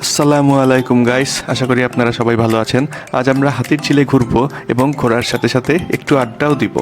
আসসালামু আলাইকুম গাইস, আশা করি আপনারা সবাই ভালো আছেন। আজ আমরা হাতির ঝিলে ঘুরবো এবং ঘোরার সাথে সাথে একটু আড্ডাও দিব।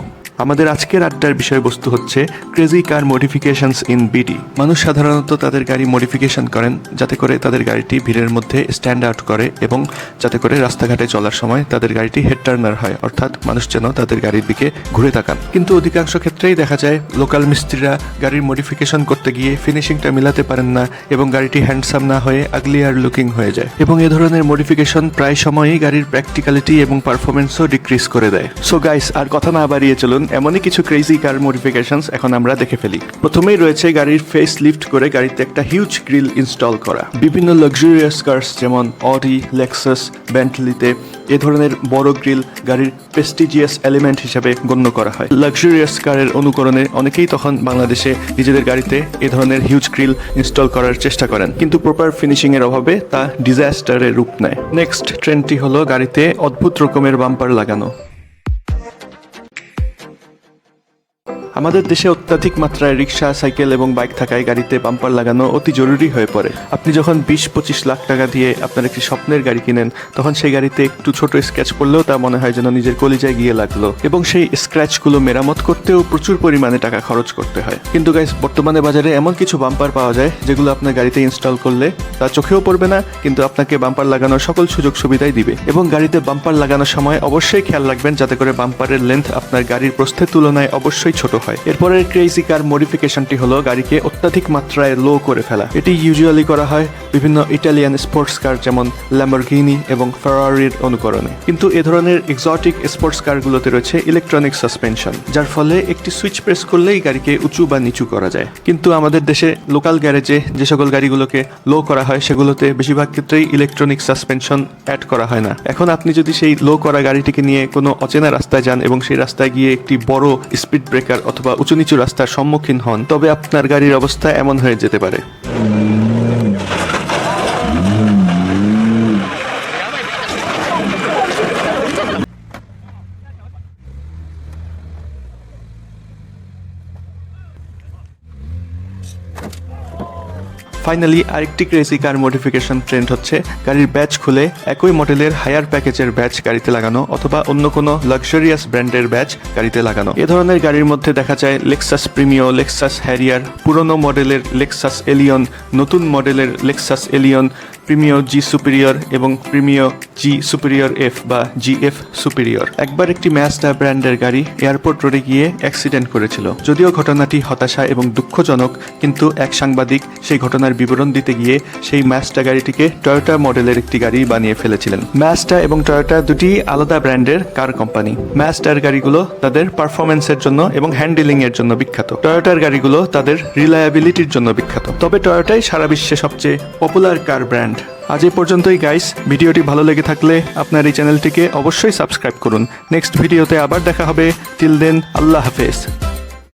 আমাদের আজকের আড্ডার বিষয়বস্তু হচ্ছে crazy car modifications in BD. মানুষ সাধারণত তাদের গাড়ি মডিফিকেশন করেন যাতে করে তাদের গাড়িটি ভিড়ের মধ্যে স্ট্যান্ড আউট করে এবং যাতে করে রাস্তাঘাটে চলার সময় তাদের গাড়িটি হেড টার্নার হয়, অর্থাৎ মানুষ যেন তাদের গাড়ির দিকে ঘুরে তাকান। কিন্তু অধিকাংশ ক্ষেত্রেই দেখা যায় লোকাল মিস্ত্রিরা গাড়ির মডিফিকেশন করতে গিয়ে ফিনিশিংটা মিলাতে পারেন না এবং গাড়িটি হ্যান্ডসাম না হয়ে আগলিয়ার লুকিং হয়ে যায়। এবং এ ধরনের মডিফিকেশন প্রায় সময়ই গাড়ির প্র্যাকটিক্যালিটি এবং পারফরমেন্সও ডিক্রিজ করে দেয়। সো গাইস, আর কথা না বাড়িয়ে চলুন এমনই কিছু ক্রেজি কার মডিফিকেশনস এখন আমরা দেখে ফেলি। প্রথমেই রয়েছে গাড়ির ফেস লিফট করে গাড়িতে একটা হিউজ গ্রিল ইনস্টল করা। বিভিন্ন লাক্সারিয়াস কার্স যেমন অডি, লেক্সাস, বেন্টলিতে এ ধরনের বড় গ্রিল গাড়ির প্রেস্টিজিয়াস এলিমেন্ট হিসেবে গণ্য করা হয়। লাক্সারিয়াস কারের অনুকরণে অনেকেই তখন বাংলাদেশে নিজেদের গাড়িতে এ ধরনের হিউজ গ্রিল ইনস্টল করার চেষ্টা করেন, কিন্তু প্রপার ফিনিশিং এর অভাবে তা ডিজাস্টারের রূপ নেয়। নেক্সট ট্রেন্ডটি হলো গাড়িতে অদ্ভুত রকমের বাম্পার লাগানো। আমাদের দেশে অত্যাধিক মাত্রায় রিক্সা, সাইকেল এবং বাইক থাকায় গাড়িতে বাম্পার লাগানো অতি জরুরি হয়ে পড়ে। আপনি যখন 20-25 লাখ টাকা দিয়ে আপনার একটি স্বপ্নের গাড়ি কিনেন, তখন সেই গাড়িতে একটু ছোট স্ক্র্যাচ পড়লেও তা মনে হয় যেন নিজের কলিজায় গিয়ে লাগলো, এবং সেই স্ক্র্যাচগুলো মেরামত করতেও প্রচুর পরিমাণে টাকা খরচ করতে হয়। কিন্তু গাইস, বর্তমানে বাজারে এমন কিছু বাম্পার পাওয়া যায় যেগুলো আপনার গাড়িতে ইনস্টল করলে তা চোখেও পড়বে না, কিন্তু আপনাকে বাম্পার লাগানোর সকল সুযোগ সুবিধাই দিবে। এবং গাড়িতে বাম্পার লাগানোর সময় অবশ্যই খেয়াল রাখবেন যাতে করে বাম্পারের লেন্থ আপনার গাড়ির প্রস্থের তুলনায় অবশ্যই ছোট হয়। এরপরের ক্রেজি কার মডিফিকেশনটি হলো গাড়িকে অত্যাধিক মাত্রায় লো করে ফেলা। এটি ইউজুয়ালি করা হয় বিভিন্ন ইটালিয়ান স্পোর্টস কার যেমন ল্যাম্বরগিনি এবং ফেরারির অনুকরণে। কিন্তু এ ধরনের এক্সোটিক স্পোর্টস কারগুলোতে রয়েছে ইলেকট্রনিক সাসপেনশন, যার ফলে একটি সুইচ প্রেস করলেই গাড়িকে উঁচু বা নিচু করা যায়। কিন্তু আমাদের দেশে লোকাল গ্যারেজে যে সকল গাড়িগুলোকে লো করা হয় সেগুলোতে বেশিরভাগ ক্ষেত্রেই ইলেকট্রনিক সাসপেনশন অ্যাড করা হয় না। এখন আপনি যদি সেই লো করা গাড়িটিকে নিয়ে কোনো অচেনা রাস্তায় যান এবং সেই রাস্তায় গিয়ে একটি বড় স্পিড ব্রেকার অথবা উঁচু নিচু রাস্তার সম্মুখীন হন, তবে আপনার গাড়ির অবস্থা এমন হয়ে যেতে পারে। ফাইনালি আরেকটি ক্রেজি কার মডিফিকেশন ট্রেন্ড হচ্ছে গাড়ির ব্যাচ খুলে একই মডেলের হায়ার প্যাকেজের ব্যাচ গাড়িতে লাগানো অথবা অন্য কোনো লাক্সারিয়াস ব্র্যান্ডের ব্যাচ গাড়িতে লাগানো। এ ধরনের গাড়ির মধ্যে দেখা যায় লেক্সাস প্রিমিও, লেক্সাস হ্যারিয়ার, পুরনো মডেলের লেক্সাস এলিয়ন, নতুন মডেলের লেক্সাস এলিয়ন, প্রিমিও জি সুপিরিয়র এবং প্রিমিও জি সুপিরিয়র এফ বা জিএফ সুপিরিয়র। একবার একটি ম্যাজডা ব্র্যান্ডের গাড়ি এয়ারপোর্ট রোডে গিয়ে অ্যাক্সিডেন্ট করেছিল। যদিও ঘটনাটি হতাশা এবং দুঃখজনক, কিন্তু এক সাংবাদিক সেই ঘটনার বিবরণ দিতে গিয়ে সেই ম্যাজডা গাড়িটিকে টয়োটা মডেলের একটি গাড়ি বানিয়ে ফেলেছিলেন। ম্যাজডা এবং টয়োটা দুটি আলাদা ব্র্যান্ডের কার কোম্পানি। ম্যাজডার গাড়িগুলো তাদের পারফরমেন্সের জন্য এবং হ্যান্ডেলিং এর জন্য বিখ্যাত। টয়োটার গাড়িগুলো তাদের রিলায়াবিলিটির জন্য বিখ্যাত। তবে টয়োটাই সারা বিশ্বে সবচেয়ে পপুলার কার ব্র্যান্ড। আজ এই পর্যন্তই গাইস। ভিডিওটি ভালো লেগে থাকলে আপনার এই চ্যানেলটিকে অবশ্যই সাবস্ক্রাইব করুন। নেক্সট ভিডিওতে আবার দেখা হবে। টিল দেন, আল্লাহ হাফেজ।